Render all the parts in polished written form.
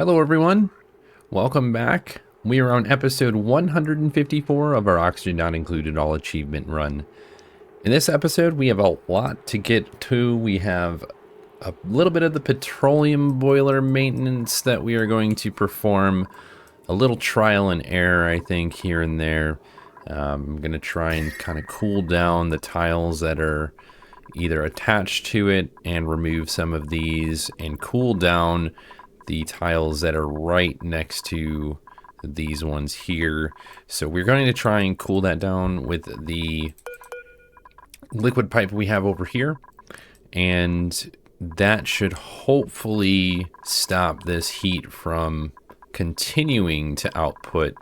Hello everyone, welcome back. We are on episode 154 of our Oxygen Not Included All Achievement Run. In this episode we have a lot to get to. We have a little bit of the petroleum boiler maintenance that we are going to perform. A little trial and error, I think, here and there. I'm going to try and kind of cool down the tiles that are either attached to it and remove some of these, and cool down the tiles that are right next to these ones here. So we're going to try and cool that down with the liquid pipe we have over here, and that should hopefully stop this heat from continuing to output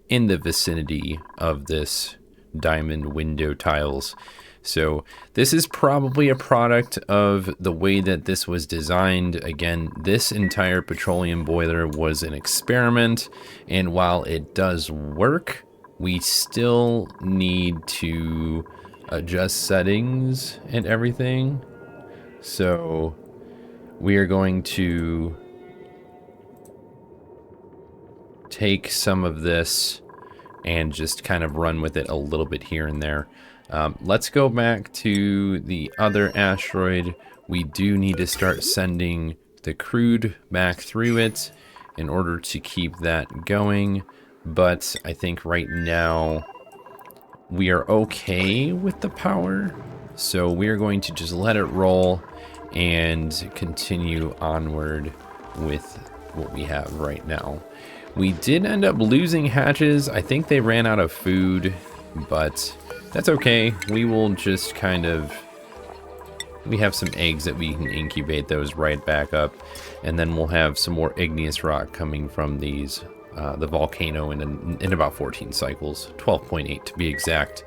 in the vicinity of this diamond window tiles. So this is probably a product of the way that this was designed. Again, this entire petroleum boiler was an experiment, and while it does work, we still need to adjust settings and everything. So we are going to take some of this and just kind of run with it a little bit here and there. Let's go back to the other asteroid. We do need to start sending the crude back through it in order to keep that going. But I think right now we are okay with the power. So we're going to just let it roll and continue onward with what we have right now. We did end up losing hatches. I think they ran out of food, but that's okay. We will just kind of, we have some eggs that we can incubate those right back up, and then we'll have some more igneous rock coming from these, the volcano in about 14 cycles, 12.8 to be exact.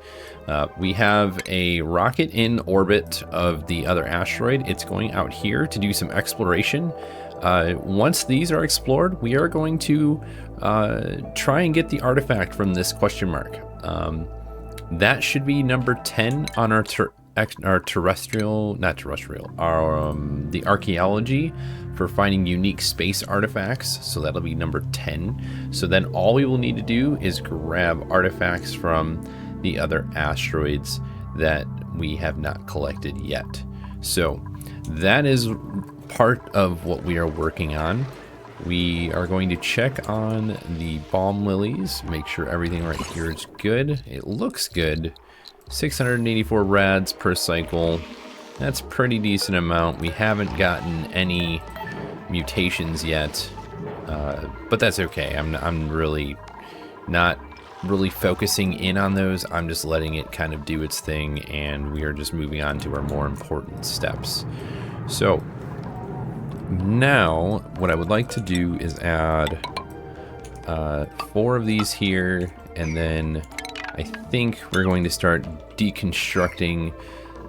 We have a rocket in orbit of the other asteroid. It's going out here to do some exploration. Once these are explored, we are going to try and get the artifact from this question mark. That should be number 10 on our terrestrial, not terrestrial, our the archaeology for finding unique space artifacts. So that'll be number 10. So then all we will need to do is grab artifacts from the other asteroids that we have not collected yet. So that is part of what we are working on. We are going to check on the balm lilies, make sure everything right here is good. It looks good. 684 rads per cycle. That's a pretty decent amount. We haven't gotten any mutations yet, but that's okay. I'm really not really focusing in on those. I'm just letting it kind of do its thing, and we are just moving on to our more important steps. So now, what I would like to do is add 4 of these here, and then I think we're going to start deconstructing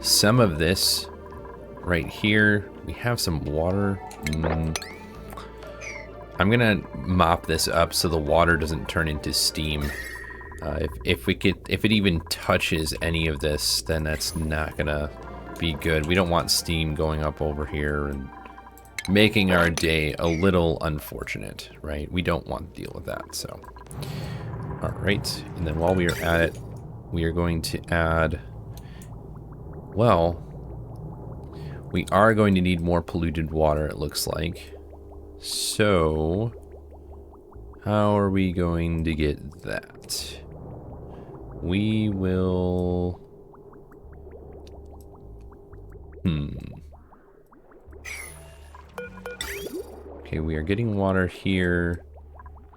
some of this right here. We have some water. I'm gonna mop this up so the water doesn't turn into steam. If it even touches any of this, then that's not gonna be good. We don't want steam going up over here and making our day a little unfortunate, right? We don't want to deal with that. So all right, and then while we are at it, we are going to add, well, we are going to need more polluted water, it looks like. So how are we going to get that? We will okay, we are getting water here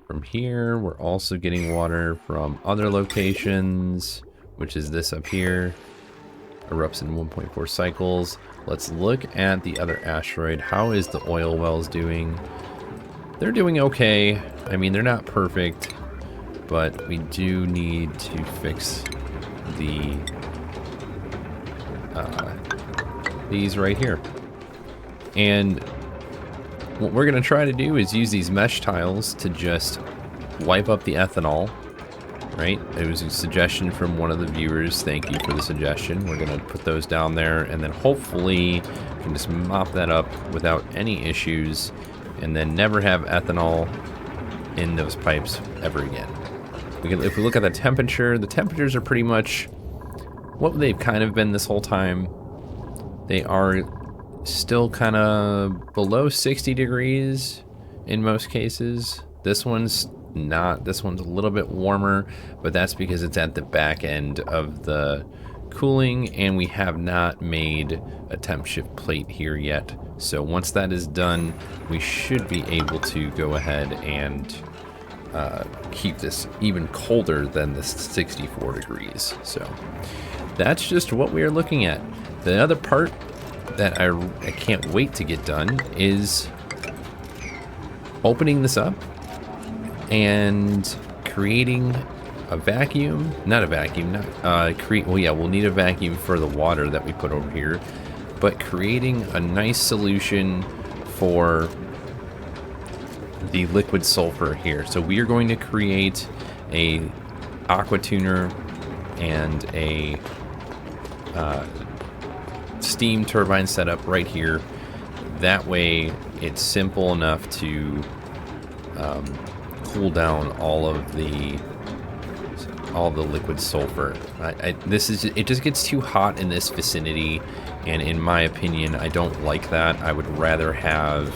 from here. We're also getting water from other locations, which is this up here. Erupts in 1.4 cycles. Let's look at the other asteroid. How is the oil wells doing? They're doing okay. I mean, they're not perfect, but we do need to fix the these right here. And what we're going to try to do is use these mesh tiles to just wipe up the ethanol, right? It was a suggestion from one of the viewers. Thank you for the suggestion. We're going to put those down there, and then hopefully we can just mop that up without any issues, and then never have ethanol in those pipes ever again. If we look at the temperatures are pretty much what they've kind of been this whole time. They are still kind of below 60 degrees in most cases. This one's not. This one's a little bit warmer, but that's because it's at the back end of the cooling, and we have not made a temp shift plate here yet. So once that is done, we should be able to go ahead and keep this even colder than the 64 degrees. So that's just what we are looking at. The other part that I can't wait to get done is opening this up and creating a vacuum. Not a vacuum, well, yeah, we'll need a vacuum for the water that we put over here, but creating a nice solution for the liquid sulfur here. So we are going to create a Aquatuner and a steam turbine setup right here. That way it's simple enough to cool down all of the liquid sulfur. It just gets too hot in this vicinity, and in my opinion, I don't like that. I'd rather have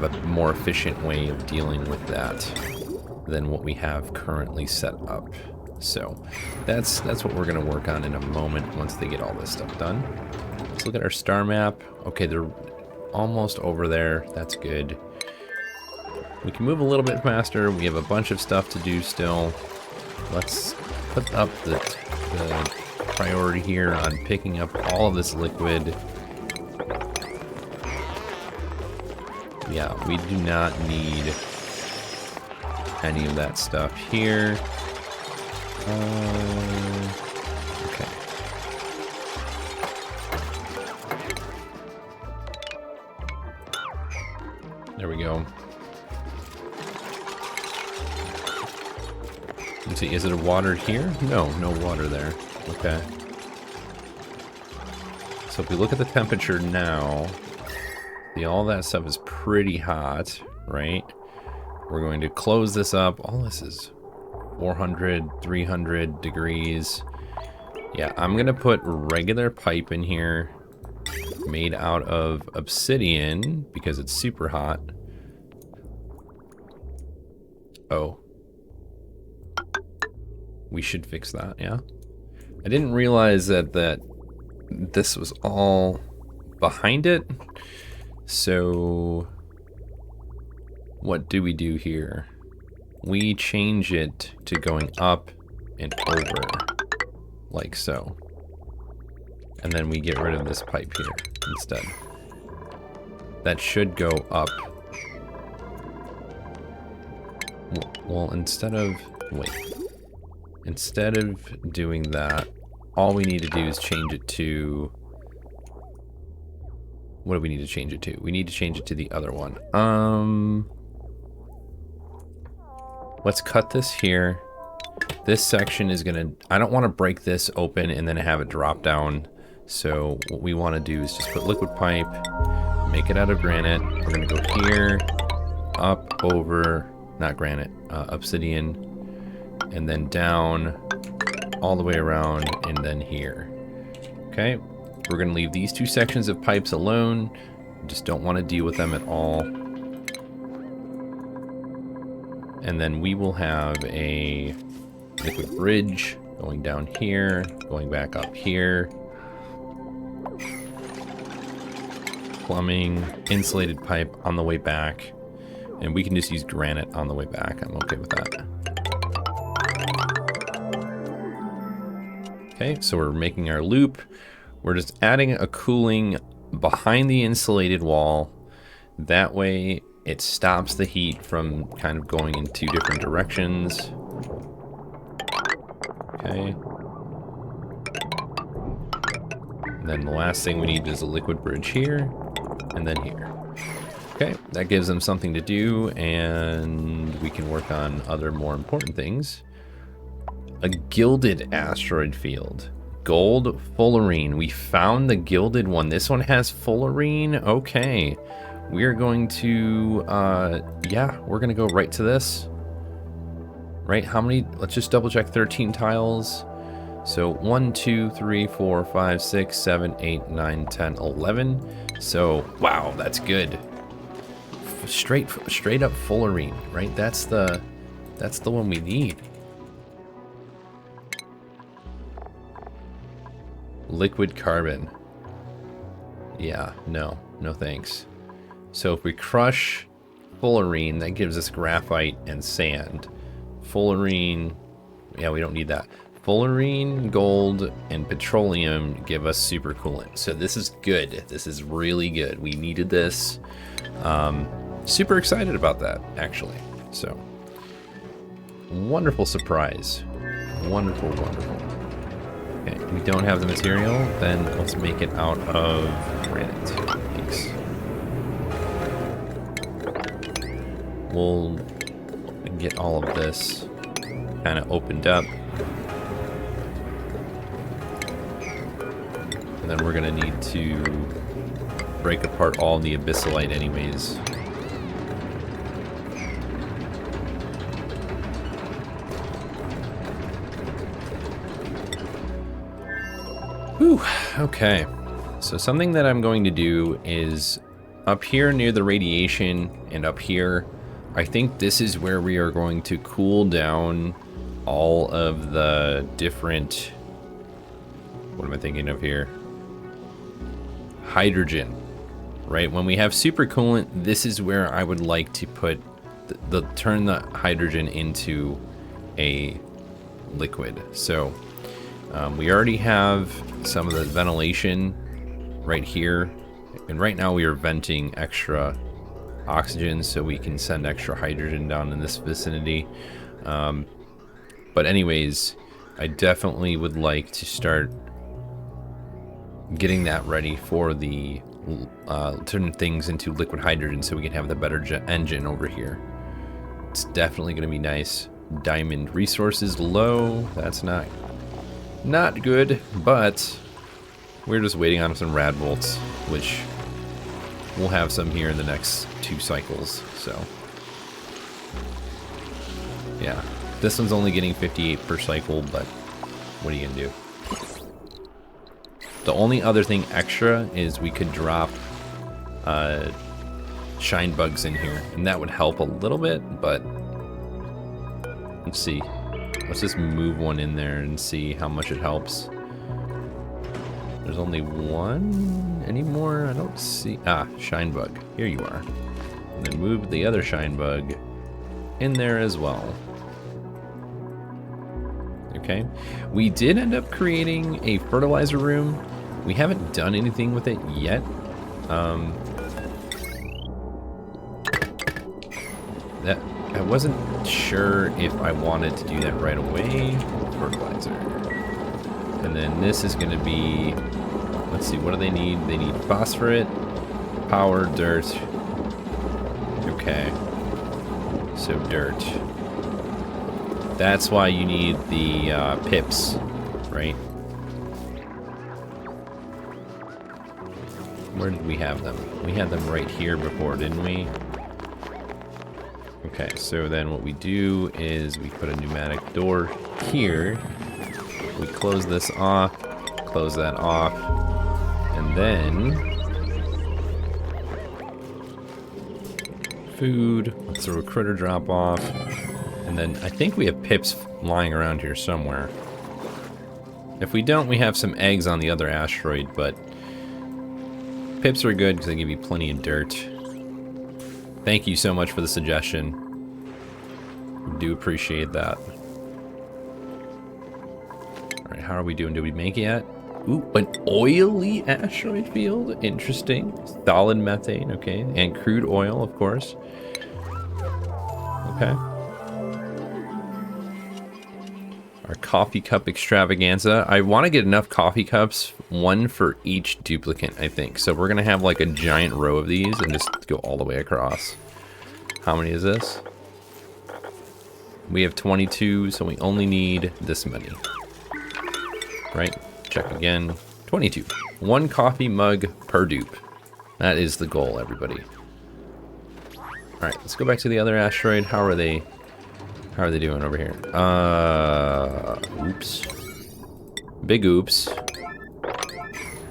a more efficient way of dealing with that than what we have currently set up. So that's what we're going to work on in a moment once they get all this stuff done. Let's look at our star map. Okay, they're almost over there. That's good. We can move a little bit faster. We have a bunch of stuff to do still. Let's put up the priority here on picking up all of this liquid. Yeah, we do not need any of that stuff here. Okay. There we go. Let's see, is it a water here? No, no water there. Okay. So if we look at the temperature now, see, all that stuff is pretty hot, right? We're going to close this up. All this is 400, 300 degrees. Yeah, I'm gonna put regular pipe in here made out of obsidian because it's super hot. Oh. We should fix that, yeah. I didn't realize that this was all behind it. So what do we do here? We change it to going up and over, like so. And then we get rid of this pipe here instead. That should go up. Well, instead of doing that, all we need to do is change it to... What do we need to change it to? We need to change it to the other one. Let's cut this here. This section is gonna... I don't want to break this open and then have it drop down. So what we want to do is just put liquid pipe, make it out of granite. We're gonna go here, up, over, not granite, obsidian, and then down, all the way around, and then here. Okay, we're gonna leave these two sections of pipes alone. Just don't want to deal with them at all. And then we will have a liquid bridge going down here, going back up here. Plumbing, insulated pipe on the way back. And we can just use granite on the way back. I'm okay with that. Okay, so we're making our loop. We're just adding a cooling behind the insulated wall. That way it stops the heat from kind of going in two different directions. Okay. And then the last thing we need is a liquid bridge here, and then here. Okay, that gives them something to do, and we can work on other more important things. A gilded asteroid field. Gold fullerene. We found the gilded one. This one has fullerene. Okay. we're going to, yeah, we're going to go right to this. Right? How many? Let's just double check. 13 tiles. So 1, 2, 3, 4, 5, 6, 7, 8, 9, 10, 11. So, wow, that's good. Straight up fullerene, right? That's the one we need. Liquid carbon. Yeah, no thanks. So if we crush fullerene, that gives us graphite and sand. Fullerene, yeah, we don't need that. Fullerene, gold, and petroleum give us supercoolant. So this is good. This is really good. We needed this. Super excited about that, actually. So, wonderful surprise. Wonderful, wonderful. Okay, we don't have the material, then let's make it out of granite. Thanks. We'll get all of this kind of opened up. And then we're gonna need to break apart all the abyssalite anyways. Whew, okay. So something that I'm going to do is up here near the radiation and up here, I think this is where we are going to cool down all of the different, what am I thinking of here? Hydrogen, right? When we have supercoolant, this is where I would like to put turn the hydrogen into a liquid. So we already have some of the ventilation right here, and right now we are venting extra oxygen so we can send extra hydrogen down in this vicinity. But anyways, I definitely would like to start getting that ready for the turn things into liquid hydrogen so we can have the better engine over here. It's definitely going to be nice. Diamond resources low. That's not good, but we're just waiting on some rad bolts, which we'll have some here in the next 2 cycles. So yeah, this one's only getting 58 per cycle, but what are you gonna do? The only other thing extra is we could drop shine bugs in here, and that would help a little bit, but let's see. Let's just move one in there and see how much it helps. There's only one anymore. I don't see. Ah, shine bug. Here you are. And then move the other shine bug in there as well. Okay. We did end up creating a fertilizer room. We haven't done anything with it yet. I wasn't sure if I wanted to do that right away. Fertilizer. And then this is going to be, let's see, what do they need? They need phosphorus, power, dirt. Okay. So dirt. That's why you need the pips, right? Where did we have them? We had them right here before, didn't we? Okay, so then what we do is we put a pneumatic door here. We close this off, close that off, and then food. Let's throw a critter drop off, and then I think we have pips lying around here somewhere. If we don't, we have some eggs on the other asteroid, but pips are good because they give you plenty of dirt. Thank you so much for the suggestion. We do appreciate that. Alright, how are we doing? Did we make it yet? Ooh, an oily asteroid field? Interesting. Solid methane, okay. And crude oil, of course. Okay. Our coffee cup extravaganza. I want to get enough coffee cups, one for each duplicate, I think. So we're going to have like a giant row of these and just go all the way across. How many is this? We have 22, so we only need this many. Right? Check again. 22. One coffee mug per dupe. That is the goal, everybody. Alright, let's go back to the other asteroid. How are they doing over here? Oops. Big oops.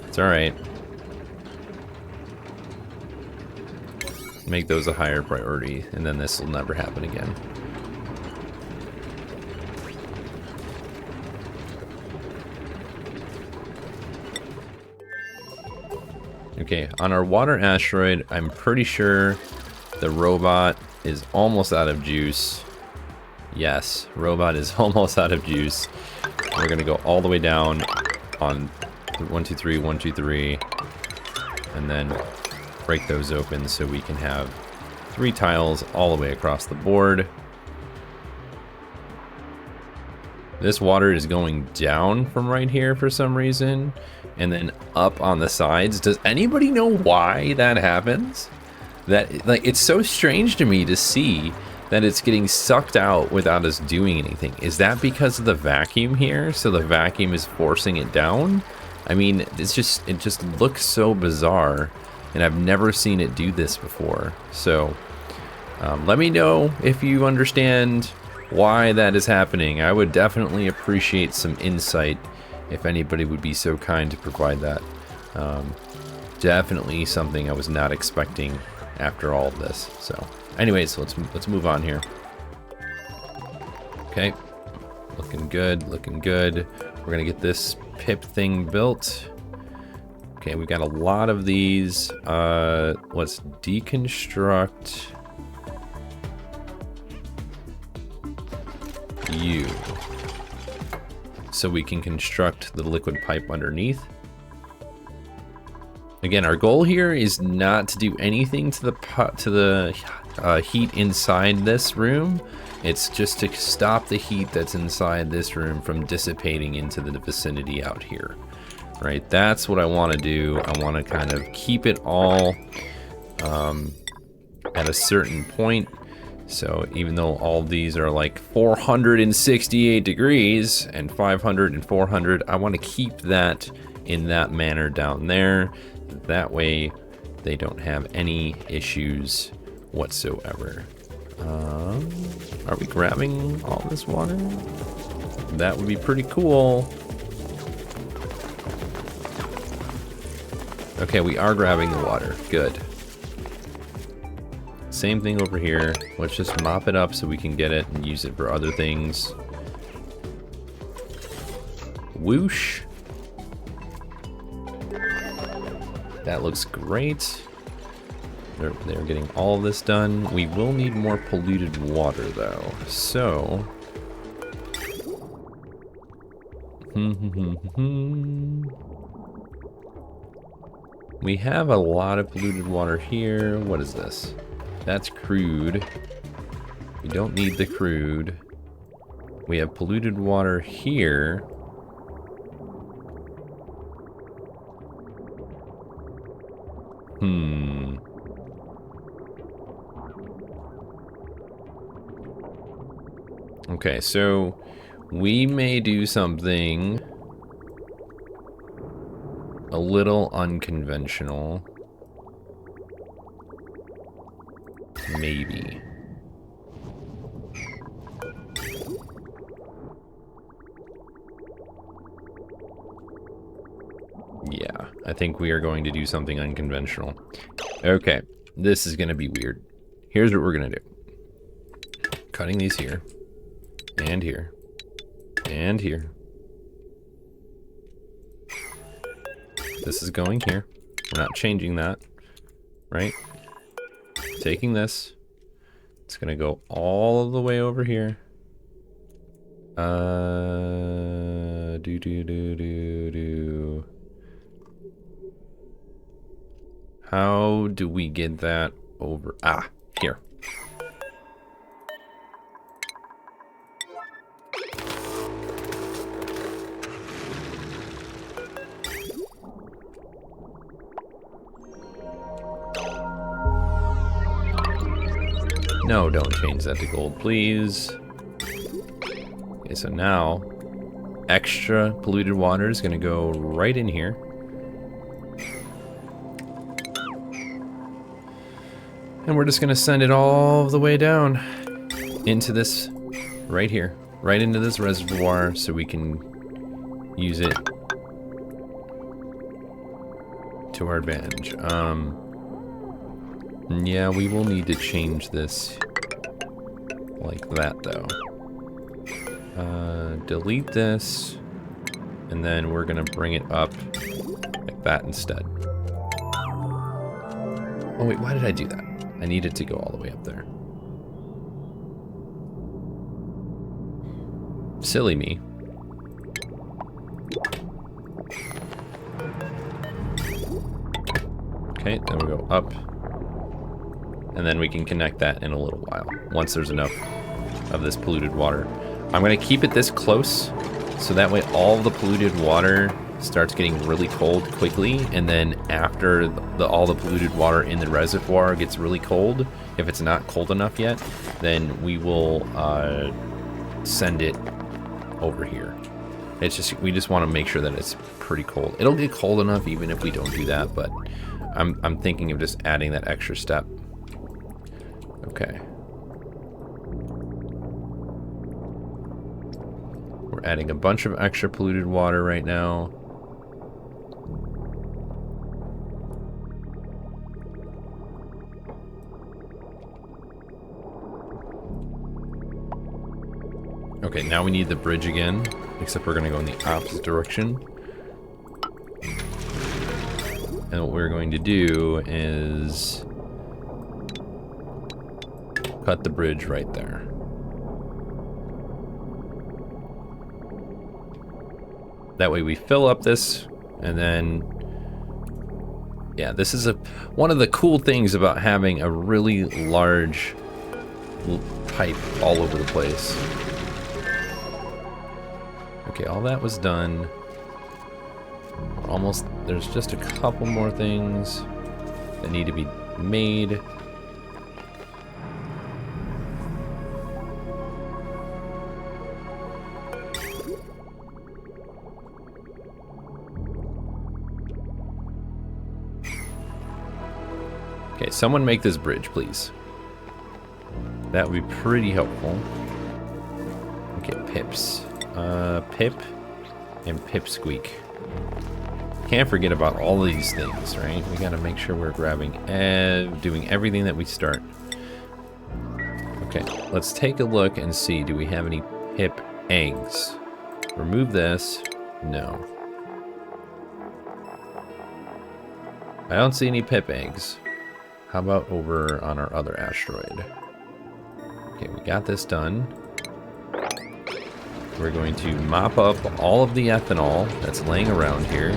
It's alright. Make those a higher priority, and then this will never happen again. Okay, on our water asteroid, I'm pretty sure the robot is almost out of juice. Yes, robot is almost out of juice. We're gonna go all the way down on 1, 2, 3, 1, 2, 3, and then break those open so we can have 3 tiles all the way across the board. This water is going down from right here for some reason, and then up on the sides. Does anybody know why that happens? That, like, it's so strange to me to see that it's getting sucked out without us doing anything. Is that because of the vacuum here? So the vacuum is forcing it down? I mean, it just looks so bizarre, and I've never seen it do this before. So let me know if you understand why that is happening. I would definitely appreciate some insight if anybody would be so kind to provide that. Definitely something I was not expecting after all of this. So anyways, let's move on here. Okay, looking good, looking good. We're gonna get this pip thing built. Okay, we've got a lot of these. Let's deconstruct you so we can construct the liquid pipe underneath. Again, our goal here is not to do anything to the heat inside this room. It's just to stop the heat that's inside this room from dissipating into the vicinity out here. Right, that's what I want to do. I want to kind of keep it all at a certain point. So even though all these are like 468 degrees and 500 and 400, I want to keep that in that manner down there. That way they don't have any issues whatsoever. Are we grabbing all this water? That would be pretty cool. Okay, we are grabbing the water. Good. Same thing over here. Let's just mop it up so we can get it and use it for other things. Whoosh. That looks great. They're getting all of this done. We will need more polluted water though. So we have a lot of polluted water here. What is this? That's crude. We don't need the crude. We have polluted water here. Okay, so we may do something a little unconventional. Maybe. Yeah, I think we are going to do something unconventional. Okay, this is going to be weird. Here's what we're going to do. Cutting these here. And here. And here. This is going here. We're not changing that. Right? Taking this. It's gonna go all the way over here. How do we get that over? Ah, here. No, don't change that to gold, please. Okay, so now extra polluted water is going to go right in here. And we're just gonna send it all the way down into this right here, right into this reservoir so we can use it to our advantage. Yeah, we will need to change this like that though. Delete this, and then we're gonna bring it up like that instead. Oh wait, why did I do that? I need it to go all the way up there. Silly me. Okay, then we go up. And then we can connect that in a little while, once there's enough of this polluted water. I'm gonna keep it this close, so that way all the polluted water starts getting really cold quickly, and then after all the polluted water in the reservoir gets really cold, if it's not cold enough yet, then we will send it over here. It's just, we just want to make sure that it's pretty cold. It'll get cold enough even if we don't do that, but I'm thinking of just adding that extra step. Okay. We're adding a bunch of extra polluted water right now. Okay, now we need the bridge again, except we're gonna go in the opposite direction. And what we're going to do is cut the bridge right there. That way we fill up this, and then, yeah, this is one of the cool things about having a really large pipe all over the place. Okay, all that was done. Almost, there's just a couple more things that need to be made. Okay, someone make this bridge, please. That would be pretty helpful. Okay, pips. Pip and pipsqueak. Can't forget about all these things, right? We gotta make sure we're grabbing doing everything that we start. Okay, let's take a look and see, do we have any pip eggs? Remove this. No. I don't see any pip eggs. How about over on our other asteroid? Okay, we got this done. We're going to mop up all of the ethanol that's laying around here.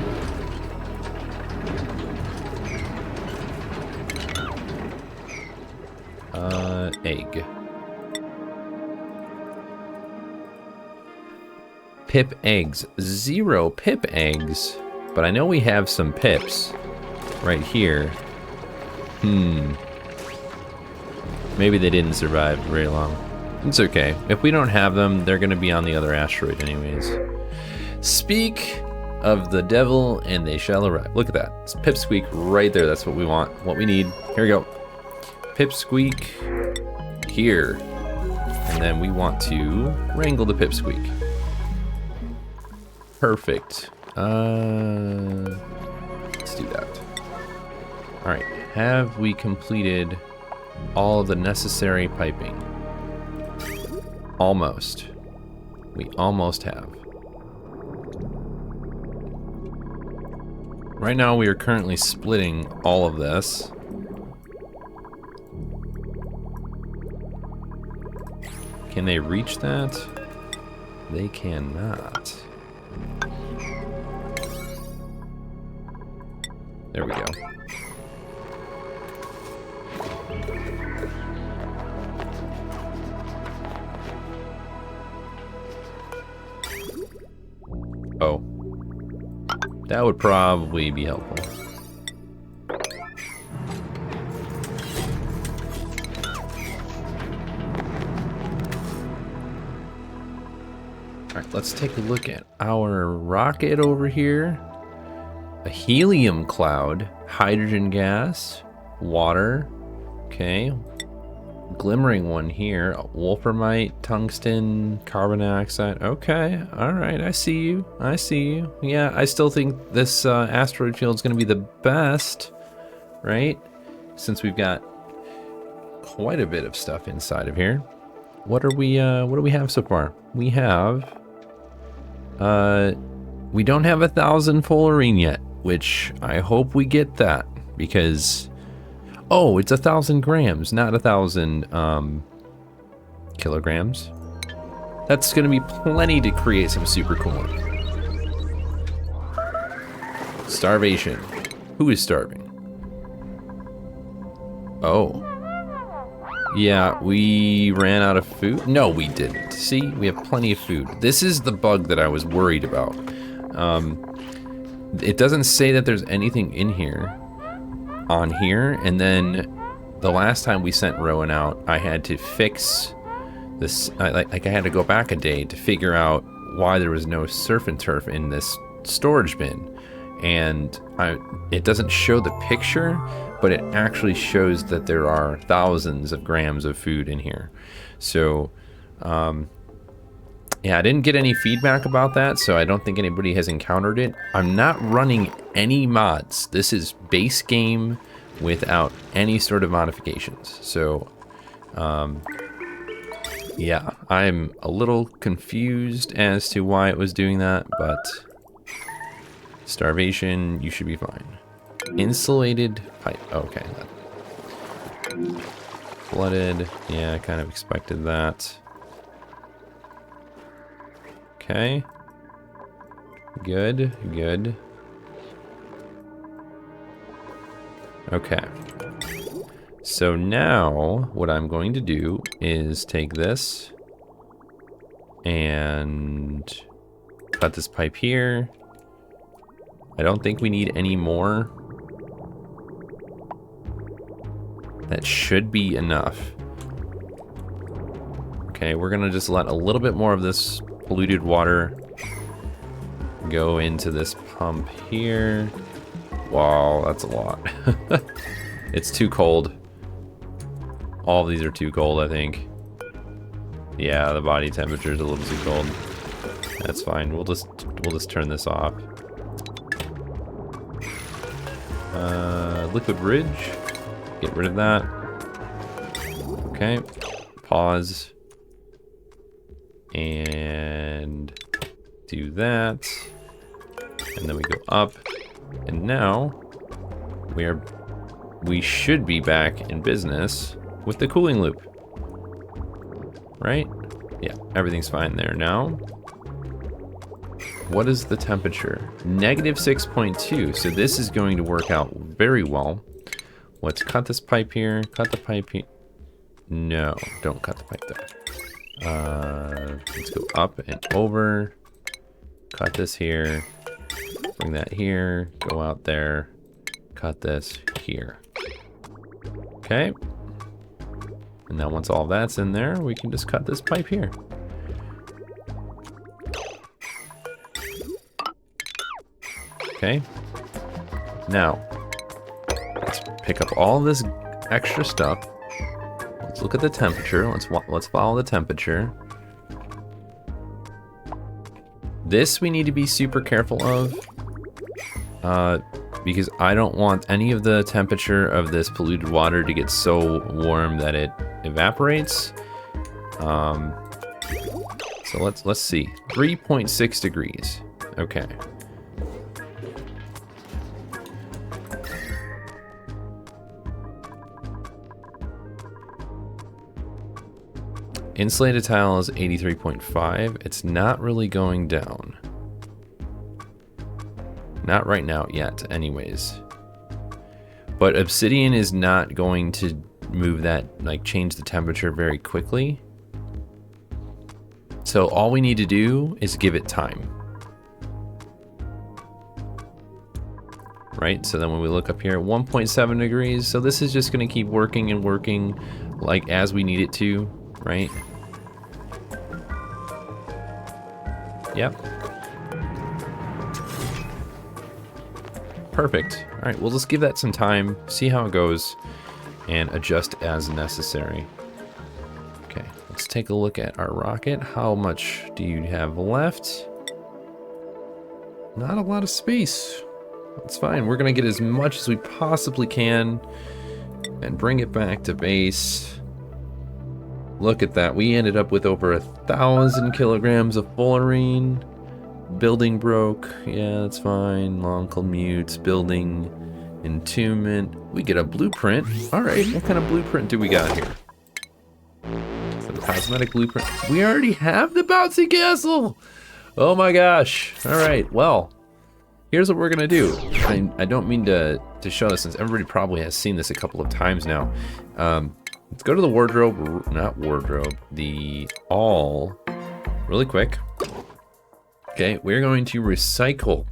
Egg. Pip eggs. 0 pip eggs. But I know we have some pips right here. Maybe they didn't survive very long. It's okay. If we don't have them, they're going to be on the other asteroid anyways. Speak of the devil and they shall arrive. Look at that. It's pipsqueak right there. That's what we want. What we need. Here we go. Pipsqueak here. And then we want to wrangle the pipsqueak. Perfect. Let's do that. Alright. Have we completed all of the necessary piping? Almost. We almost have. Right now we are currently splitting all of this. Can they reach that? They cannot. There we go. Oh. That would probably be helpful. Alright, let's take a look at our rocket over here. A helium cloud, hydrogen gas, water, Okay. Glimmering one here. Wolframite, tungsten, carbon dioxide. Okay. All right. I see you. I see you. Yeah, I still think this asteroid field is going to be the best, right? Since we've got quite a bit of stuff inside of here. What do we have so far? We have we don't have 1,000 fullerene yet, which I hope we get that, because oh, it's 1,000 grams, not 1,000 kilograms. That's gonna be plenty to create some super coolant. Starvation. Who is starving? Oh. Yeah, we ran out of food. No, we didn't. See, we have plenty of food. This is the bug that I was worried about. It doesn't say that there's anything in here, on here, and then the last time we sent Rowan out, I had to fix this. Like I had to go back a day to figure out why there was no surf and turf in this storage bin, and it doesn't show the picture, but it actually shows that there are thousands of grams of food in here. So, yeah, I didn't get any feedback about that, so I don't think anybody has encountered it. I'm not running any mods. This is base game without any sort of modifications. So, yeah, I'm a little confused as to why it was doing that, but starvation, you should be fine. Insulated pipe. Okay. Flooded. Yeah, I kind of expected that. Okay. Good, good. Okay. So now what I'm going to do is take this and cut this pipe here. I don't think we need any more. That should be enough. Okay, we're gonna just let a little bit more of this polluted water go into this pump here. Wow, that's a lot. It's too cold. All of these are too cold, I think. Yeah, the body temperature is a little too cold. That's fine. We'll just turn this off. Liquid ridge. Get rid of that. Okay. Pause. And do that. And then we go up. And now we should be back in business with the cooling loop. Right? Yeah, everything's fine there now. What is the temperature? Negative 6.2. So this is going to work out very well. Let's cut this pipe here. Cut the pipe here. No, don't cut the pipe there. Let's go up and over. Cut this here. Bring that here. Go out there. Cut this here. Okay. And now once all that's in there, we can just cut this pipe here. Okay. Now, let's pick up all this extra stuff. Let's look at the temperature. Let's follow the temperature. This we need to be super careful of, because I don't want any of the temperature of this polluted water to get so warm that it evaporates. So let's see. 3.6 degrees. Okay. Insulated tile is 83.5. It's not really going down. Not right now yet, anyways. But obsidian is not going to move that, like change the temperature very quickly. So all we need to do is give it time. Right, so then when we look up here, 1.7 degrees. So this is just gonna keep working and working like as we need it to, right? Yep. Perfect. All right, we'll just give that some time, see how it goes. and adjust as necessary. Okay, let's take a look at our rocket. How much do you have left? Not a lot of space. That's fine. We're gonna get as much as we possibly can and bring it back to base. Look at that. We ended up with over 1,000 kilograms of fullerene. Building broke. Yeah, that's fine. Long commutes. Building entombment. We get a blueprint. All right, what kind of blueprint do we got here? So the cosmetic blueprint. We already have the bouncy castle. Oh my gosh. All right, well, here's what we're gonna do. I don't mean to show this since everybody probably has seen this a couple of times now. Let's go to the wardrobe, not wardrobe, the all really quick. Okay, we're going to recycle.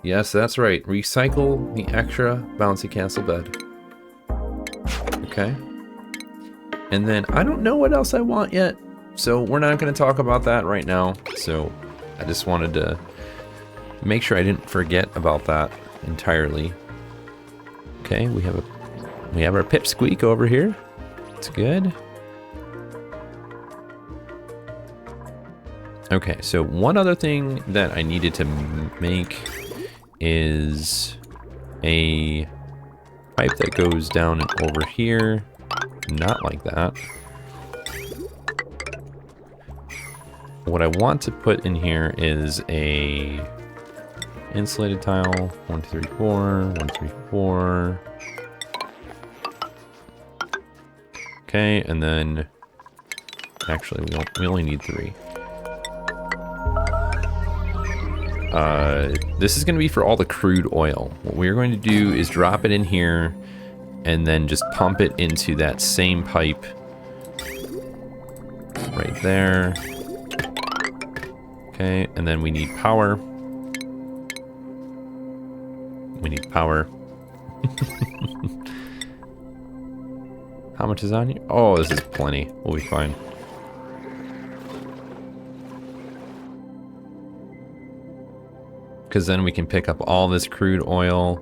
Yes, that's right. Recycle the extra bouncy castle bed. Okay. And then I don't know what else I want yet, so we're not going to talk about that right now. So I just wanted to make sure I didn't forget about that entirely. Okay, we have our pipsqueak over here. It's good. Okay, so one other thing that I needed to make is a pipe that goes down over here. Not like that. What I want to put in here is a insulated tile. 1, 2, 3, 4. 1, 3, 4. Okay, and then actually we only need 3. This is going to be for all the crude oil. What we're going to do is drop it in here and then just pump it into that same pipe right there. Okay, and then we need power. We need power. How much is on here? Oh, this is plenty. We'll be fine. Because then we can pick up all this crude oil.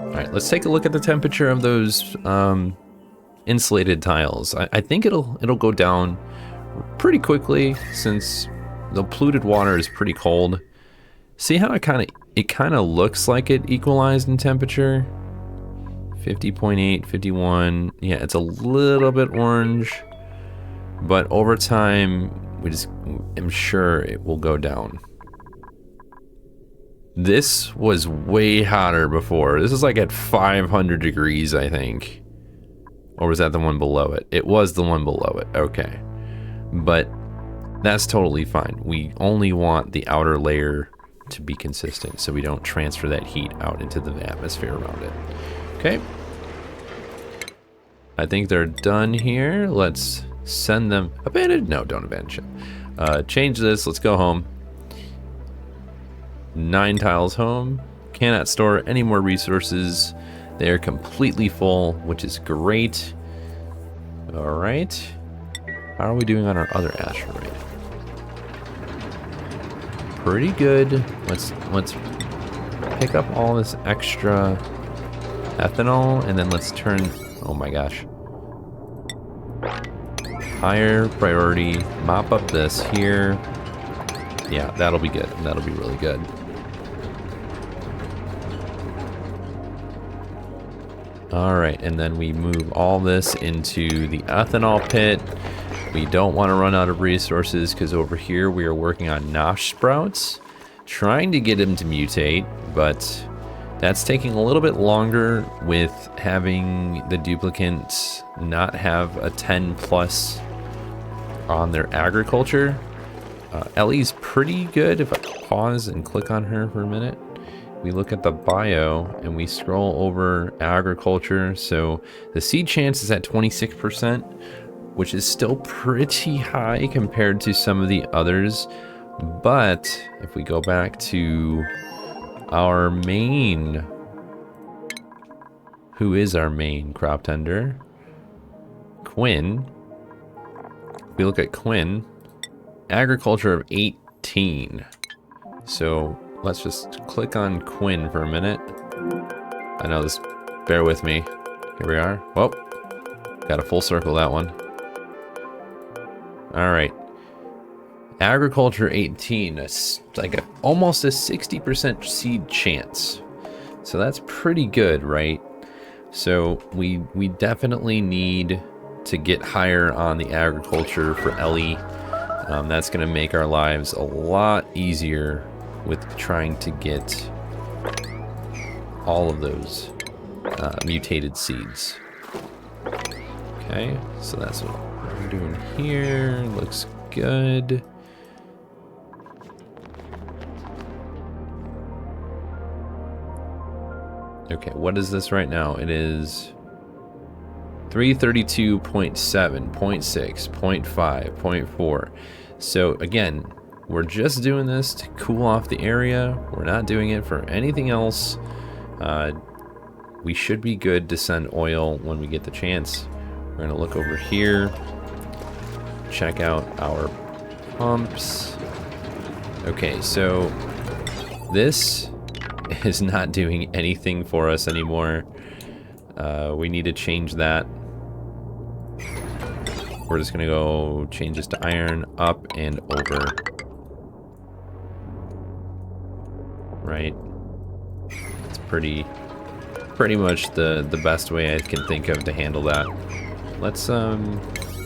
Alright, let's take a look at the temperature of those insulated tiles. I think it'll go down pretty quickly since the polluted water is pretty cold. See how it kind of looks like it equalized in temperature? 50.8, 51. Yeah, it's a little bit orange, but over time, I'm sure it will go down. This was way hotter before. This is like at 500 degrees, I think. Or was that the one below it? It was the one below it. Okay. But that's totally fine. We only want the outer layer to be consistent so we don't transfer that heat out into the atmosphere around it. Okay. I think they're done here. Let's send them. Abandoned? No, don't abandon ship. Change this. Let's go home. 9 tiles home. Cannot store any more resources. They are completely full, which is great. All right. How are we doing on our other asteroid? Pretty good. Let's pick up all this extra ethanol and then let's turn. Oh my gosh. Higher priority. Mop up this here. Yeah, that'll be good. That'll be really good. All right, and then we move all this into the ethanol pit. We don't want to run out of resources because over here we are working on nosh sprouts, trying to get them to mutate, but that's taking a little bit longer with having the duplicants not have a 10 plus on their agriculture. Ellie's pretty good. If I pause and click on her for a minute, we look at the bio and we scroll over agriculture. So the seed chance is at 26%, which is still pretty high compared to some of the others. But if we go back to our main, who is our main crop tender? Quinn. If we look at Quinn, agriculture of 18. So let's just click on Quinn for a minute. I know this Bear with me. Here we are. Whoa. Got a full circle that one. Alright. Agriculture 18. Like almost a 60% seed chance. So that's pretty good, right? So we definitely need to get higher on the agriculture for Ellie. That's going to make our lives a lot easier with trying to get all of those mutated seeds. Okay, so that's what we're doing here. Looks good. Okay, what is this right now? It is 332.7, 0.6, 0.5, 0.4. So again, we're just doing this to cool off the area. We're not doing it for anything else. We should be good to send oil when we get the chance. We're gonna look over here, check out our pumps. Okay, so this is not doing anything for us anymore. We need to change that. We're just gonna go change this to iron, up and over. Right. It's pretty much the best way I can think of to handle that. Let's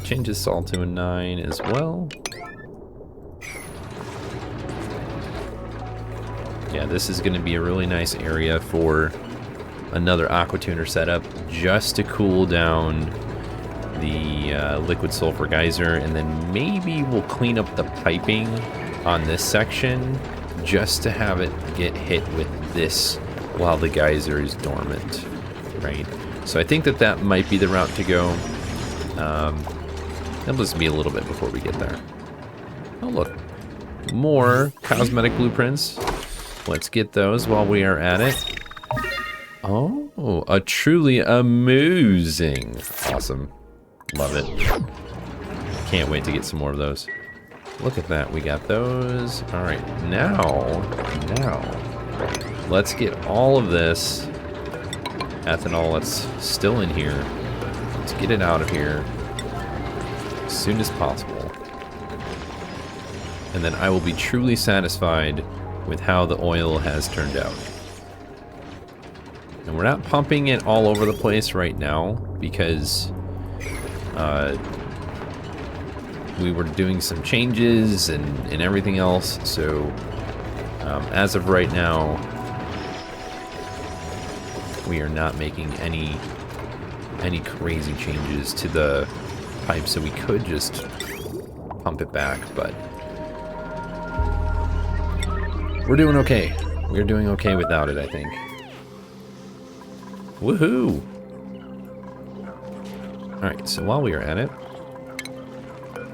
change this all to a 9 as well. Yeah, this is going to be a really nice area for another Aquatuner setup just to cool down the liquid sulfur geyser, and then maybe we'll clean up the piping on this section just to have it get hit with this while the geyser is dormant, right? So I think that might be the route to go. It'll just be a little bit before we get there. Oh look, more cosmetic blueprints. Let's get those while we are at it. Oh, a truly amusing. Awesome. Love it. Can't wait to get some more of those. Look at that, we got those. All right, now, let's get all of this ethanol that's still in here. Let's get it out of here as soon as possible. And then I will be truly satisfied with how the oil has turned out. And we're not pumping it all over the place right now because we were doing some changes and everything else. So as of right now, we are not making any crazy changes to the pipe, so we could just pump it back, but we're doing okay. We're doing okay without it, I think. Woohoo! Alright, so while we are at it,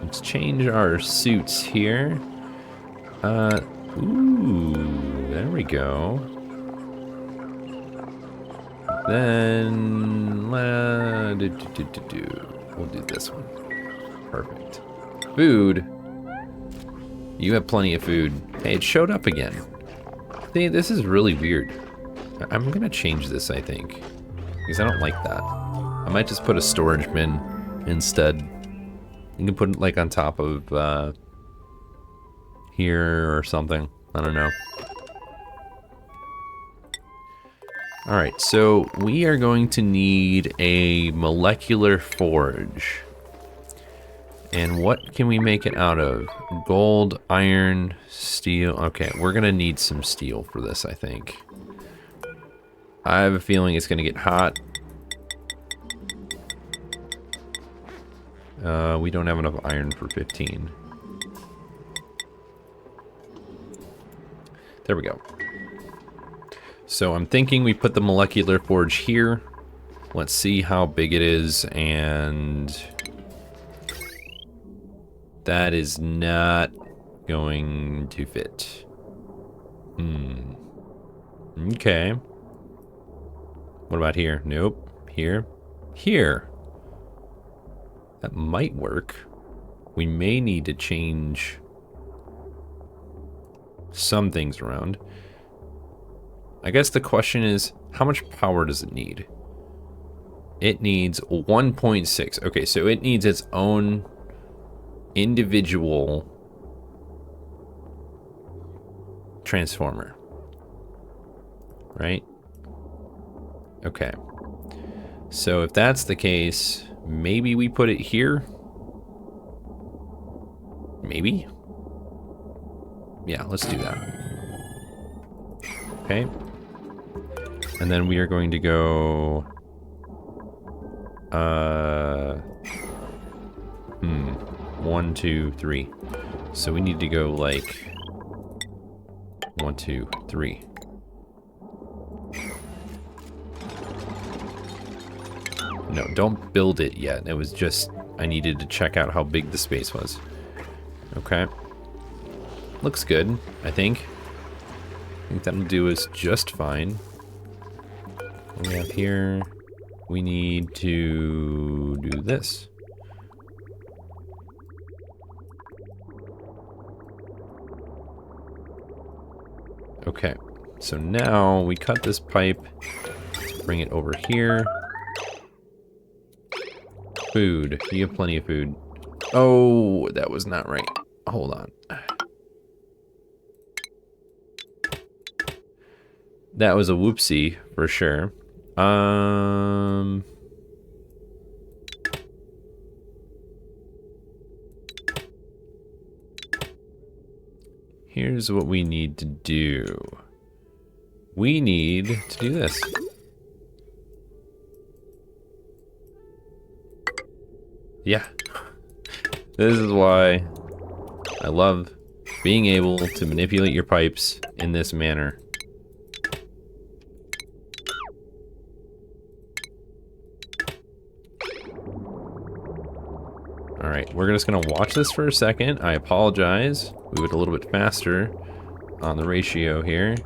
let's change our suits here. Ooh, there we go. Then, we'll do this one. Perfect. Food. You have plenty of food. Hey, it showed up again. See, this is really weird. I'm gonna change this, I think, because I don't like that. I might just put a storage bin instead. You can put it like on top of here or something. I don't know. Alright, so we are going to need a molecular forge. And what can we make it out of? Gold, iron, steel. Okay, we're gonna need some steel for this, I think. I have a feeling it's gonna get hot. We don't have enough iron for 15. There we go. So I'm thinking we put the molecular forge here. Let's see how big it is, and that is not going to fit. Okay. What about here? Nope. Here. Here. That might work. We may need to change some things around. I guess the question is, how much power does it need? It needs 1.6. Okay, so it needs its own individual transformer. Right? Okay. So if that's the case, maybe we put it here? Maybe? Yeah, let's do that. Okay. And then we are going to go... 1, 2, 3. So we need to go like... 1, 2, 3. No, don't build it yet. It was just... I needed to check out how big the space was. Okay. Looks good, I think. I think that'll do us just fine. What we have here... We need to do this. Okay, so now we cut this pipe. Let's bring it over here. Food. You have plenty of food. Oh, that was not right. Hold on. That was a whoopsie for sure. Here's what we need to do. We need to do this. Yeah. This is why I love being able to manipulate your pipes in this manner. Alright, we're just going to watch this for a second. I apologize. We went a little bit faster on the ratio here.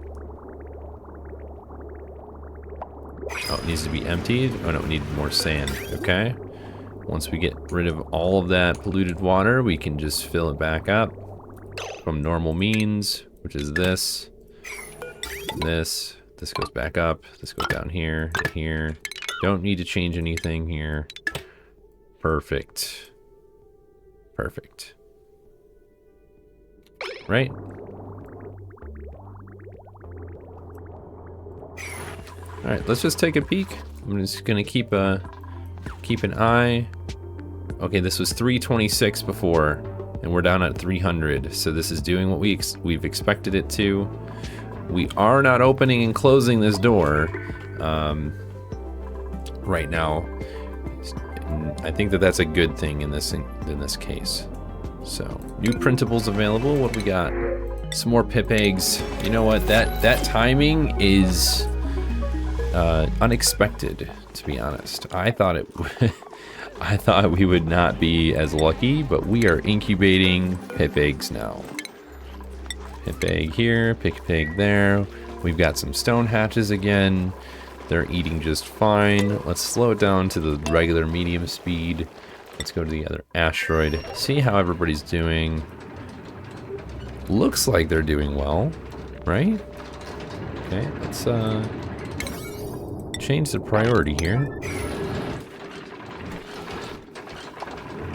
Oh, it needs to be emptied. Oh no, we need more sand. Okay. Once we get rid of all of that polluted water, we can just fill it back up from normal means, which is this. This goes back up. This goes down here and here. Don't need to change anything here. Perfect. Perfect. Right? Alright, let's just take a peek. I'm just gonna keep an eye. Okay, this was 326 before, and we're down at 300. So this is doing what we've expected it to. We are not opening and closing this door right now. I think that that's a good thing in this case. So, new printables available. What we got? Some more pip eggs. You know what? That timing is unexpected, to be honest. I thought we would not be as lucky, but we are incubating pip eggs now. Pip egg here, pip egg there. We've got some stone hatches again. They're eating just fine. Let's slow it down to the regular medium speed. Let's go to the other asteroid. See how everybody's doing. Looks like they're doing well, right? Okay, let's change the priority here.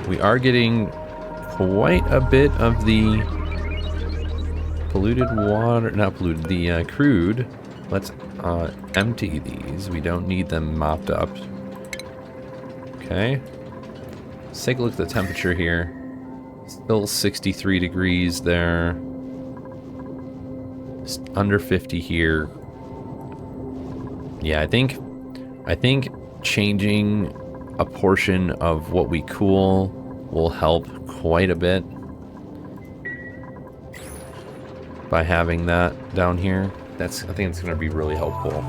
We are getting quite a bit of the polluted water, not polluted, the crude. Let's empty these. We don't need them mopped up. Okay. Let's take a look at the temperature here. Still 63 degrees there. Just under 50 here. Yeah, I think changing a portion of what we cool will help quite a bit by having that down here. I think it's going to be really helpful.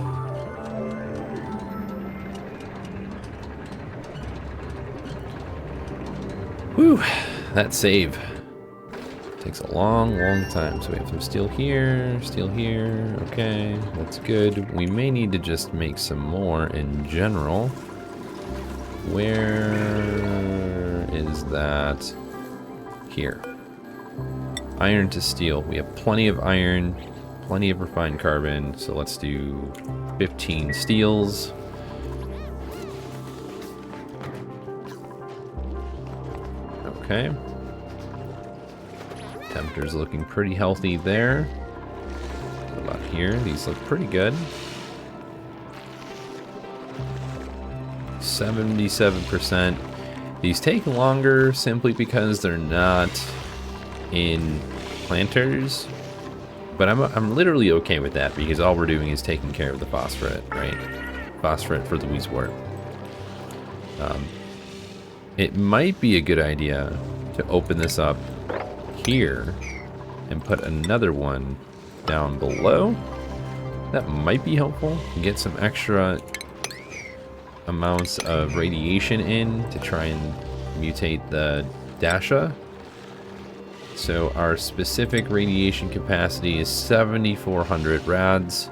Whew, that save takes a long time. So we have some steel here, okay, that's good. We may need to just make some more in general. Where is that? Here. Iron to steel. We have plenty of iron, plenty of refined carbon, so let's do 15 steels. Okay. Temperature's looking pretty healthy there. What about here? These look pretty good. 77%. These take longer simply because they're not in planters. But I'm literally okay with that because all we're doing is taking care of the phosphorus, right? Phosphorus for the weezewort. It might be a good idea to open this up here and put another one down below. That might be helpful. Get some extra amounts of radiation in to try and mutate the Dasha. So our specific radiation capacity is 7,400 rads,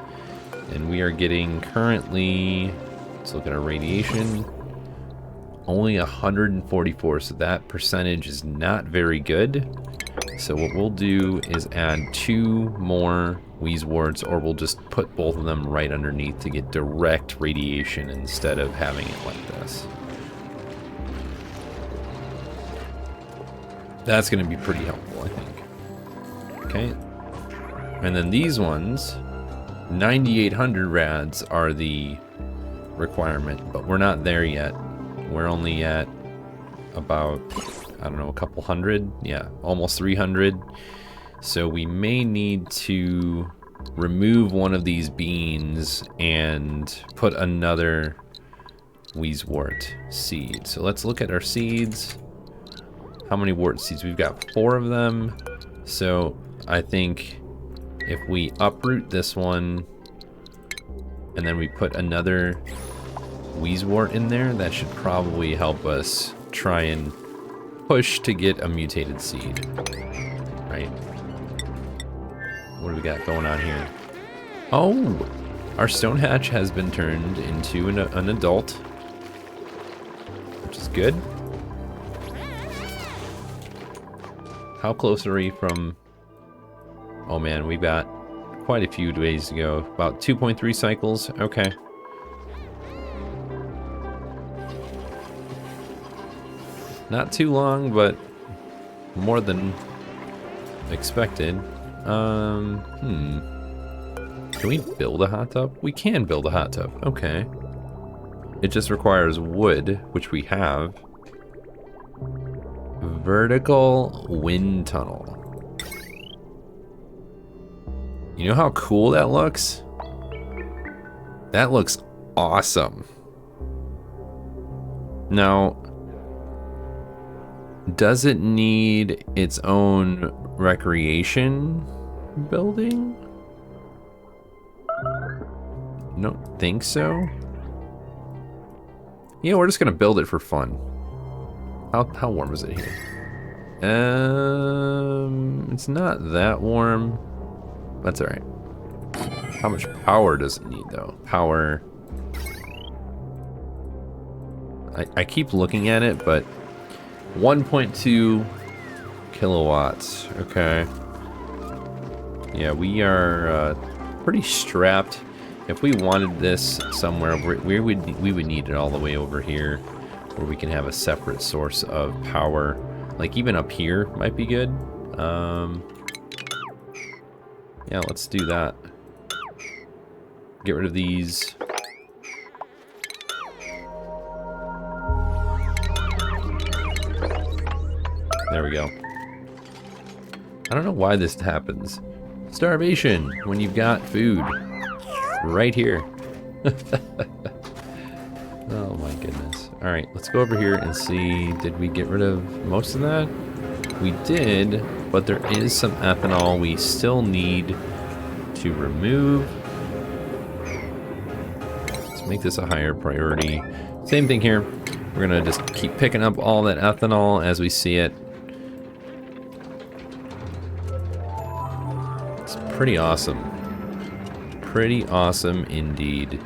and we are getting currently, let's look at our radiation, only 144, so that percentage is not very good. So what we'll do is add 2 more weezeworts, or we'll just put both of them right underneath to get direct radiation instead of having it like this. That's going to be pretty helpful, I think. Okay. And then these ones, 9,800 rads are the requirement, but we're not there yet. We're only at about, I don't know, a couple hundred. Yeah, almost 300. So we may need to remove one of these beans and put another weezewort seed. So let's look at our seeds. How many wort seeds? We've got 4 of them. So I think if we uproot this one and then we put another weezewort in there, that should probably help us try and push to get a mutated seed. Right? What do we got going on here? Oh! Our stone hatch has been turned into an adult, which is good. How close are we from... Oh man, we've got quite a few days to go. About 2.3 cycles. Okay. Not too long, but more than expected. Can we build a hot tub? We can build a hot tub. Okay. It just requires wood, which we have. Vertical wind tunnel. You know how cool that looks? That looks awesome. Now, does it need its own recreation building? Don't think so. Yeah, we're just gonna build it for fun. How warm is it here? It's not that warm. That's alright. How much power does it need though? Power. I keep looking at it, but 1.2 kilowatts. Okay. Yeah, we are pretty strapped. If we wanted this somewhere, we would need it all the way over here, where we can have a separate source of power. Like even up here might be good. Yeah, let's do that. Get rid of these. There we go. I don't know why this happens. Starvation when you've got food right here. Oh my goodness. Alright, let's go over here and see, did we get rid of most of that? We did, but there is some ethanol we still need to remove. Let's make this a higher priority. Same thing here. We're gonna just keep picking up all that ethanol as we see it. It's pretty awesome. Pretty awesome indeed.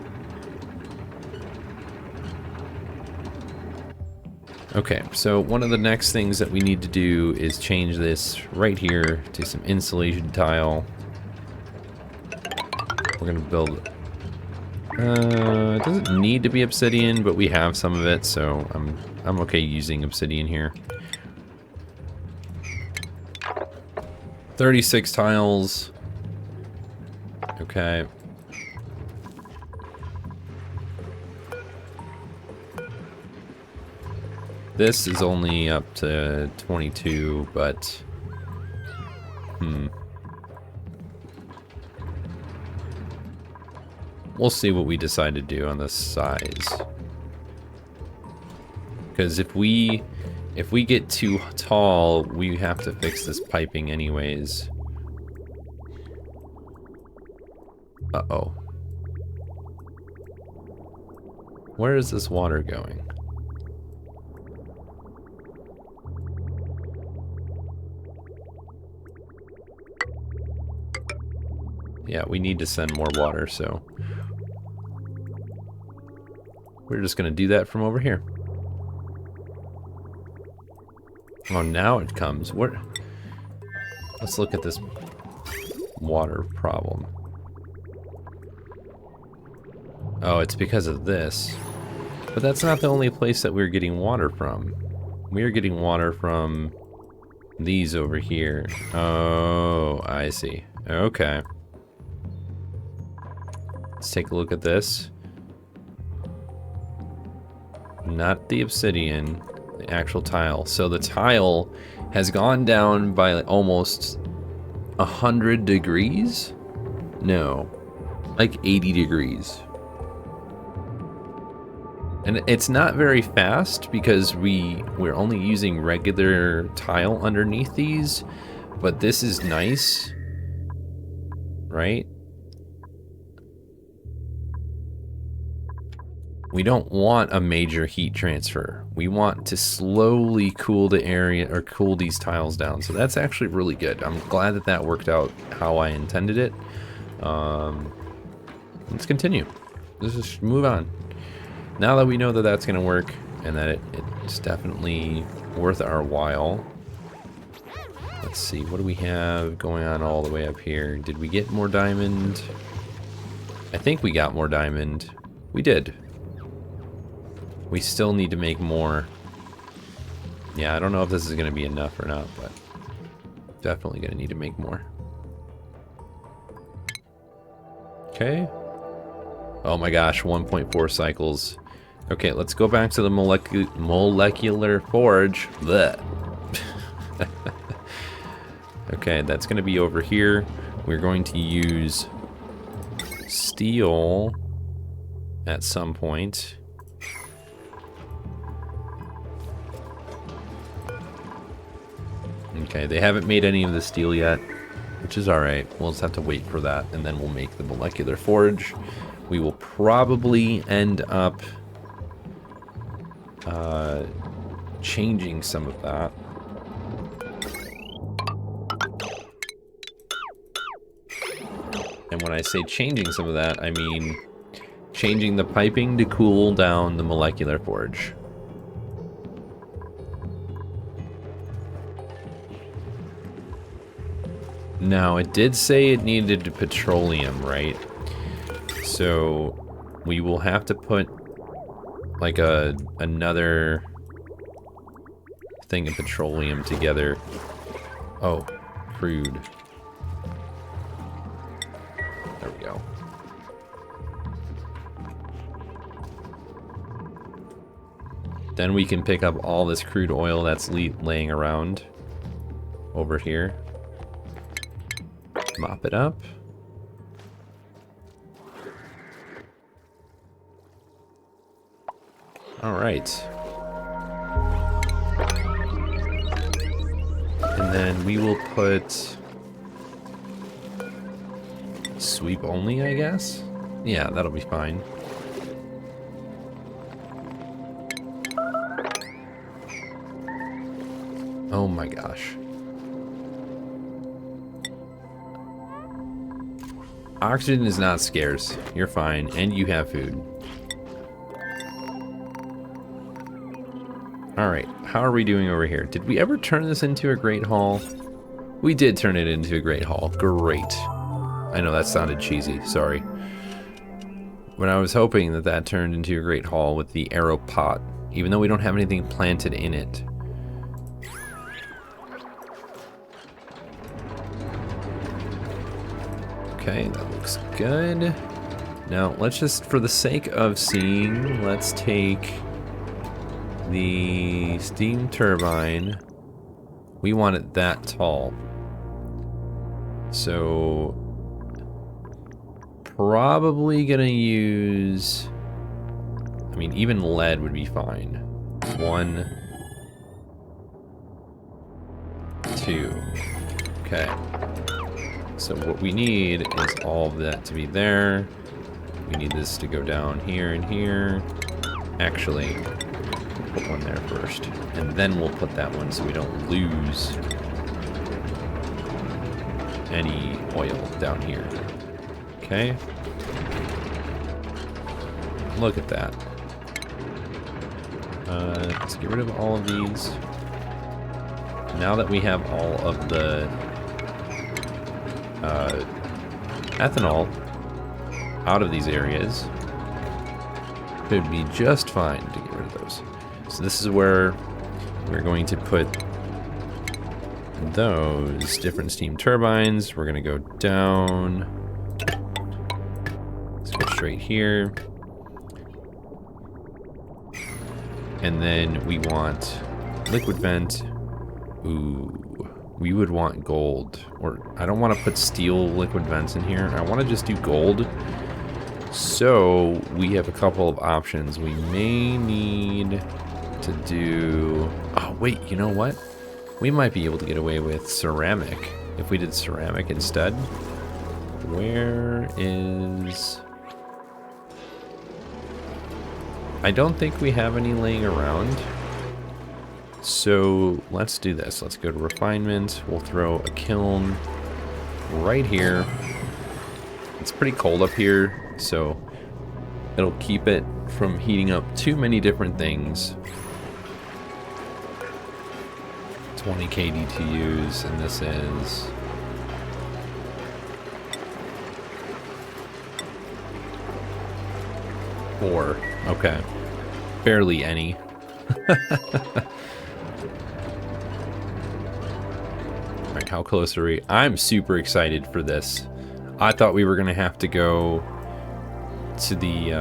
Okay, so one of the next things that we need to do is change this right here to some insulated tile. We're gonna build... it doesn't need to be obsidian, but we have some of it, so I'm okay using obsidian here. 36 tiles. Okay. This is only up to 22, but... We'll see what we decide to do on the size. Because if we get too tall, we have to fix this piping anyways. Uh-oh. Where is this water going? Yeah, we need to send more water, so we're just gonna do that from over here. Oh, now it comes. Where? Let's look at this water problem. Oh, it's because of this. But that's not the only place that we're getting water from. We're getting water from these over here. Oh, I see. Okay. Let's take a look at this. Not the obsidian, the actual tile. So the tile has gone down by almost 100 degrees? No, like 80 degrees. And it's not very fast because we're only using regular tile underneath these, but this is nice, right? We don't want a major heat transfer. We want to slowly cool the area or cool these tiles down. So that's actually really good. I'm glad that that worked out how I intended it. Let's continue. Let's just move on. Now that we know that that's going to work and that it's definitely worth our while. Let's see, what do we have going on all the way up here? Did we get more diamond? I think we got more diamond. We did. We still need to make more. Yeah, I don't know if this is going to be enough or not, but definitely going to need to make more. Okay. Oh my gosh, 1.4 cycles. Okay, let's go back to the molecular forge. Blech. Okay, that's going to be over here. We're going to use steel at some point. Okay, they haven't made any of the steel yet, which is alright. We'll just have to wait for that, and then we'll make the molecular forge. We will probably end up changing some of that. And when I say changing some of that, I mean changing the piping to cool down the molecular forge. Now, it did say it needed petroleum, right? So we will have to put like another thing of petroleum together. Oh, crude. There we go. Then we can pick up all this crude oil that's laying around over here. Mop it up. All right. And then we will put sweep only, I guess? Yeah, that'll be fine. Oh my gosh. Oxygen is not scarce. You're fine, and you have food. Alright, how are we doing over here? Did we ever turn this into a great hall? We did turn it into a great hall. Great. I know that sounded cheesy, sorry. When I was hoping that that turned into a great hall with the arrow pot, even though we don't have anything planted in it. Okay, that looks good. Now, let's just, for the sake of seeing, let's take the steam turbine. We want it that tall. So, probably gonna use, I mean, even lead would be fine. 1, 2. Okay. So what we need is all of that to be there. We need this to go down here and here. Actually, we'll put one there first. And then we'll put that one so we don't lose any oil down here. Okay. Look at that. Let's get rid of all of these. Now that we have all of the ethanol out of these areas, it would be just fine to get rid of those. So this is where we're going to put those different steam turbines. We're going to go down. Let's go straight here. And then we want liquid vent. Ooh, we would want gold. Or I don't want to put steel liquid vents in here. I want to just do gold. So we have a couple of options. We may need to do... Oh, wait, you know what? We might be able to get away with ceramic if we did ceramic instead. Where is... I don't think we have any laying around. So let's do this. Let's go to refinement. We'll throw a kiln right here. It's pretty cold up here, so it'll keep it from heating up too many different things. 20 kDTUs, and this is... Four. Okay. Barely any. Alright, how close are we? I'm super excited for this. I thought we were going to have to go to the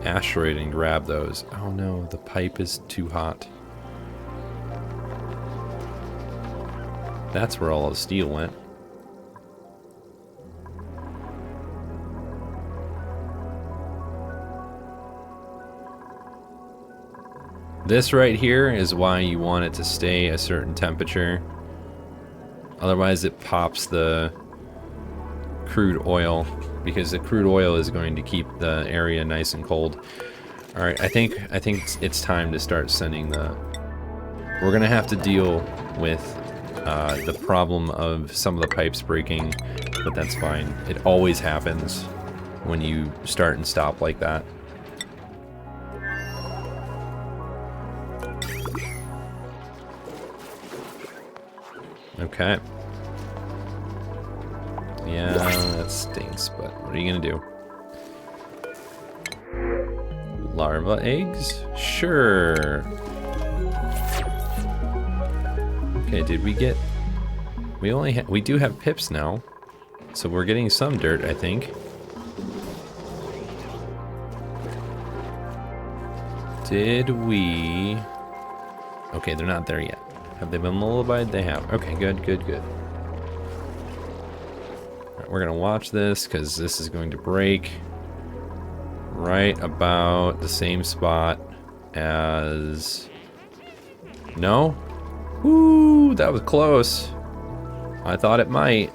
asteroid and grab those. Oh no, the pipe is too hot. That's where all the steel went. This right here is why you want it to stay a certain temperature. Otherwise it pops the crude oil, because the crude oil is going to keep the area nice and cold. Alright, I think it's time to start sending the... We're gonna have to deal with the problem of some of the pipes breaking, but that's fine. It always happens when you start and stop like that. Okay. Yeah, that stinks, but what are you gonna do? Larva eggs? Sure. Okay, did we get... We do have pips now. So we're getting some dirt, I think. Did we... Okay, they're not there yet. Have they been lullabied? They have. Okay, good, good, good. Alright, we're gonna watch this, because this is going to break right about the same spot as... No? Woo, that was close. I thought it might.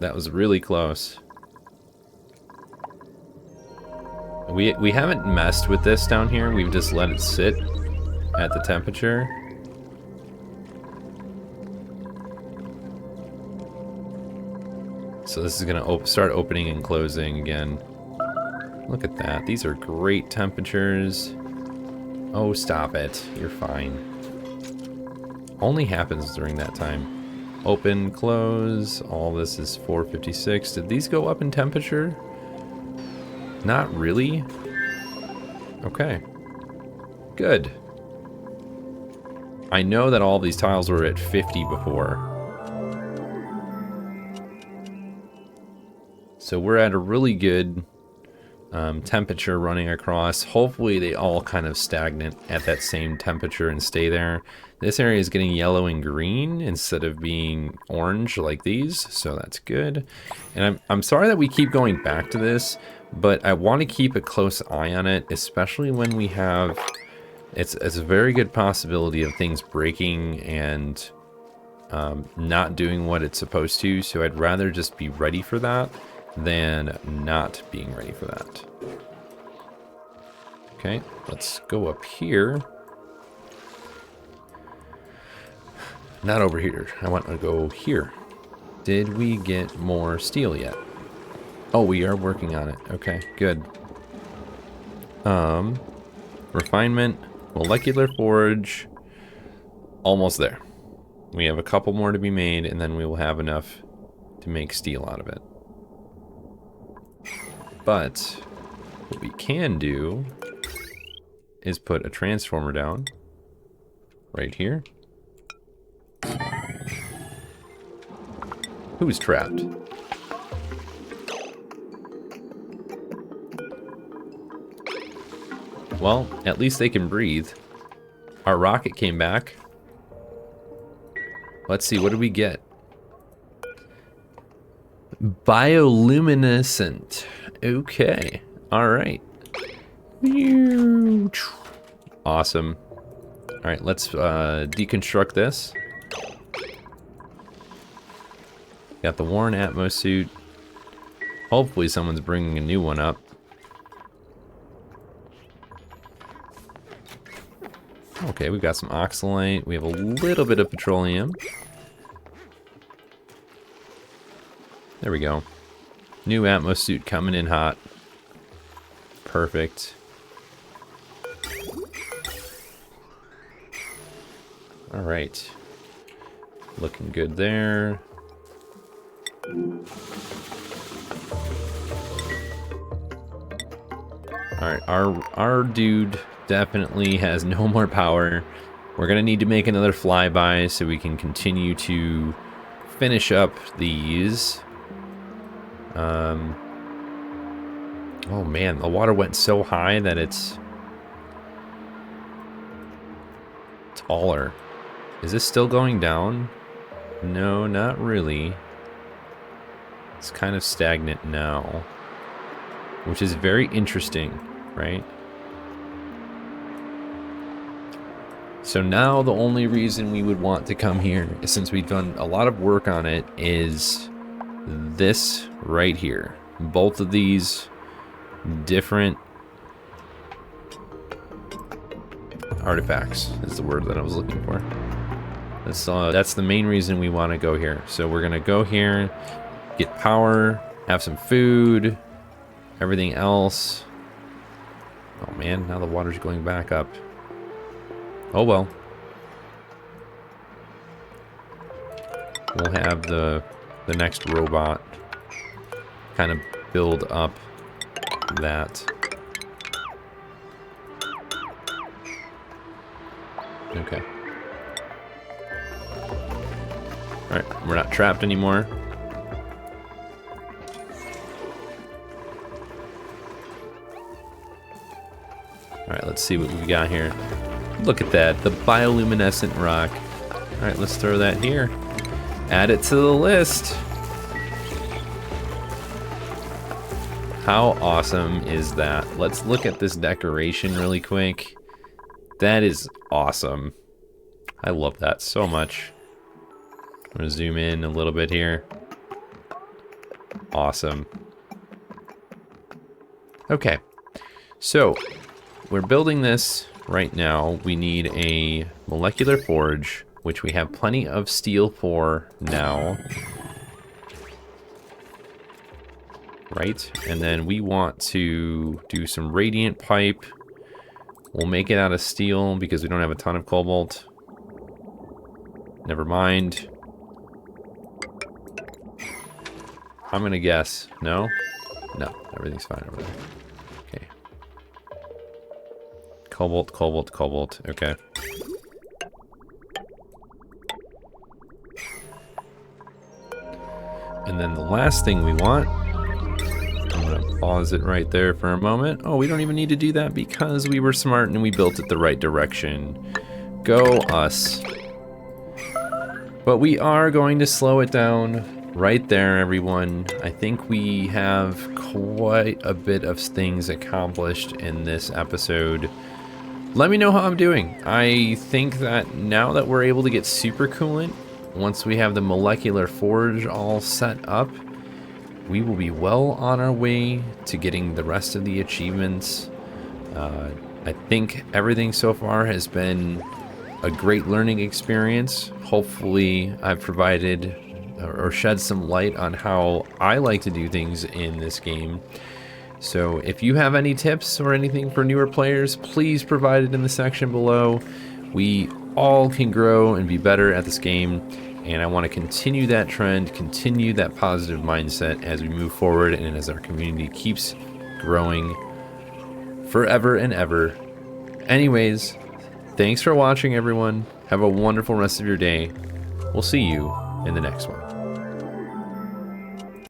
That was really close. We haven't messed with this down here. We've just let it sit at the temperature. So this is gonna start opening and closing again. Look at that. These are great temperatures. Oh, stop it. You're fine. Only happens during that time. Open, close. All this is 456. Did these go up in temperature? Not really. Okay. Good. I know that all these tiles were at 50 before. So we're at a really good temperature running across. Hopefully they all kind of stagnant at that same temperature and stay there. This area is getting yellow and green instead of being orange like these, so that's good. And I'm sorry that we keep going back to this, but I want to keep a close eye on it, especially when we have... It's a very good possibility of things breaking and not doing what it's supposed to, so I'd rather just be ready for that than not being ready for that. Okay, let's go up here. Not over here. I want to go here. Did we get more steel yet? Oh, we are working on it. Okay, good. Refinement, molecular forge, almost there. We have a couple more to be made, and then we will have enough to make steel out of it. But what we can do is put a transformer down right here. Who's trapped? Well, at least they can breathe. Our rocket came back. Let's see, what did we get? Bioluminescent. Okay. Alright. Awesome. Alright, let's deconstruct this. Got the worn Atmos suit. Hopefully someone's bringing a new one up. Okay, we've got some oxalate. We have a little bit of petroleum. There we go. New Atmos suit coming in hot. Perfect. Alright. Looking good there. Alright, our dude definitely has no more power. We're gonna need to make another flyby so we can continue to finish up these. Oh man, the water went so high that it's taller. Is this still going down? No, not really. It's kind of stagnant now, which is very interesting, right? So now the only reason we would want to come here, since we've done a lot of work on it, is this right here. Both of these different artifacts is the word that I was looking for. That's the main reason we want to go here. So we're gonna go here, get power, have some food, everything else. Oh man, now the water's going back up. Oh well. We'll have the next robot kind of build up that. Okay. Alright, we're not trapped anymore. Alright, let's see what we got here. Look at that, the bioluminescent rock. Alright, let's throw that here. Add it to the list. How awesome is that? Let's look at this decoration really quick. That is awesome. I love that so much. I'm gonna zoom in a little bit here. Awesome. Okay, so we're building this right now. We need a molecular forge, which we have plenty of steel for now. Right, and then we want to do some radiant pipe. We'll make it out of steel because we don't have a ton of cobalt. Never mind. I'm gonna guess. No? No, everything's fine over there. Okay. Cobalt, cobalt, cobalt. Okay. And then the last thing we want pause it right there for a moment. Oh, we don't even need to do that because we were smart and we built it the right direction. Go us. But we are going to slow it down right there, everyone. I think we have quite a bit of things accomplished in this episode. Let me know how I'm doing. I think that now that we're able to get super coolant, once we have the molecular forge all set up, we will be well on our way to getting the rest of the achievements. I think everything so far has been a great learning experience. Hopefully I've provided or shed some light on how I like to do things in this game. So if you have any tips or anything for newer players, please provide it in the section below. We all can grow and be better at this game. And I want to continue that trend, continue that positive mindset as we move forward and as our community keeps growing forever and ever. Anyways, thanks for watching, everyone. Have a wonderful rest of your day. We'll see you in the next one.